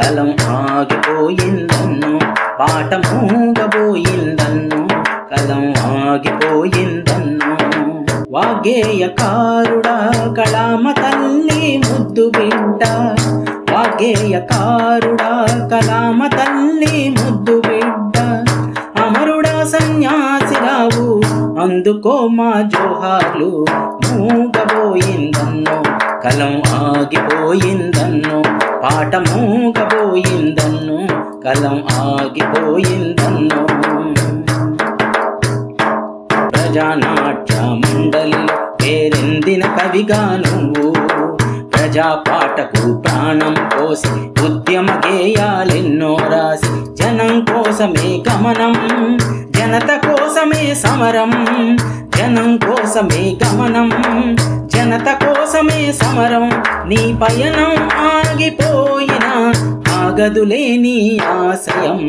కలం ఆగిపోయిందన్నో పాట మూగబోయిందన్నో కలం ఆగిపోయిందన్నో వాగ్గేయకారుడా కళామ తల్లి ముద్దు బిడ్డ వాగ్గేయకారుడా కళామ తల్లి ముద్దు బిడ్డ అమరుడా సన్యాసిరావు అందుకో మా జోహార్లు మూగబోయిందన్నో కలం ఆగిపోయిందన్నో పాట మూగబోయిందన్నో కలం ఆగిపోయిందన్నో ప్రజానాట్య మండలిలో పేరెందిన కవిగా నువ్వు ప్రజా పాటకు ప్రాణం పోసి ఉద్యమ గేయాలెన్నో రాసి జనం కోసమే గమనం జనత కోసమే సమరం జనం కోసమే గమనం జనత కోసమే సమరం నీ పయనం ఆగిపోయినా ఆగదులే నీ ఆశయం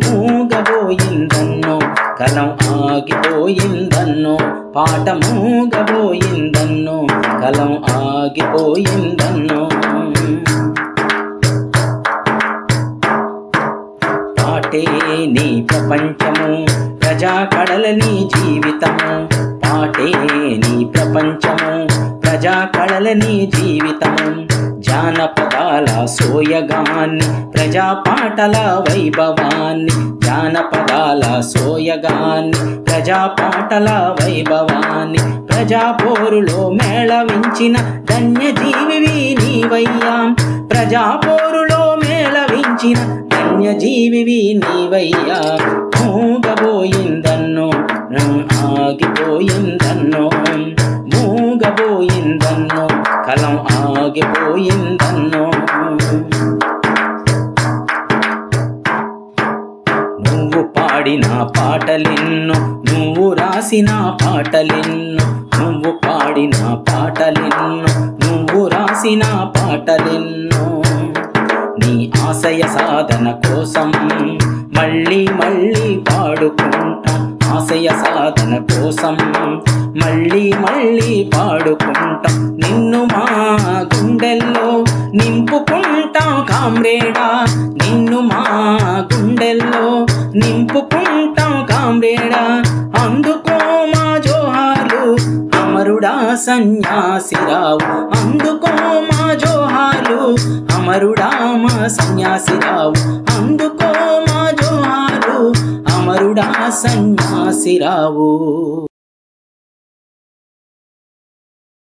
మూగబోయిందన్నో కలం ఆగిపోయిందన్నో పాట మూగబోయిందన్నో కలం ఆగిపోయిందన్నో పాటే నీ ప్రపంచము ప్రజా కళల నీ జీవితము పాటే నీ ప్రపంచము ప్రజా కళల నీ జీవితము జానపదాల సోయగాన్ని ప్రజా పాటల వైభవాన్ని జానపదాల సోయగాన్ని ప్రజా పాటల వైభవాన్ని ప్రజా పోరులో మేళవించిన ధన్యజీవివి నీవయ్యా ప్రజా పోరులో మేళవించిన ధన్యజీవివి నీవయ్యా మూగబోయిందన్నో ఆగిపోయిందన్నో మూగబోయిందన్నో కలం ఆగిపోయిందన్నో నువ్వు పాడిన పాటలెన్నో నువ్వు రాసిన పాటలెన్నో నువ్వు పాడిన పాటలెన్నో నువ్వు రాసిన పాటలెన్నో నీ ఆశయ సాధన కోసం మళ్ళీ మళ్ళీ పాడుకుంటా ఆశయ సాధన కోసం మళ్ళీ మళ్ళీ పాడుకుంటాం నిన్ను మా గుండెల్లో నింపుకుంటాం కామ్రేడా నిన్ను మా గుండెల్లో నింపుకుంటాం కామ్రేడా అందుకో మా జోహార్లు అమరుడా సన్యాసిరావు అందుకో మా జోహార్లు అమరుడా మా సన్యాసిరావు అందుకో మా జోహార్లు అమరుడా సన్యాసిరావు.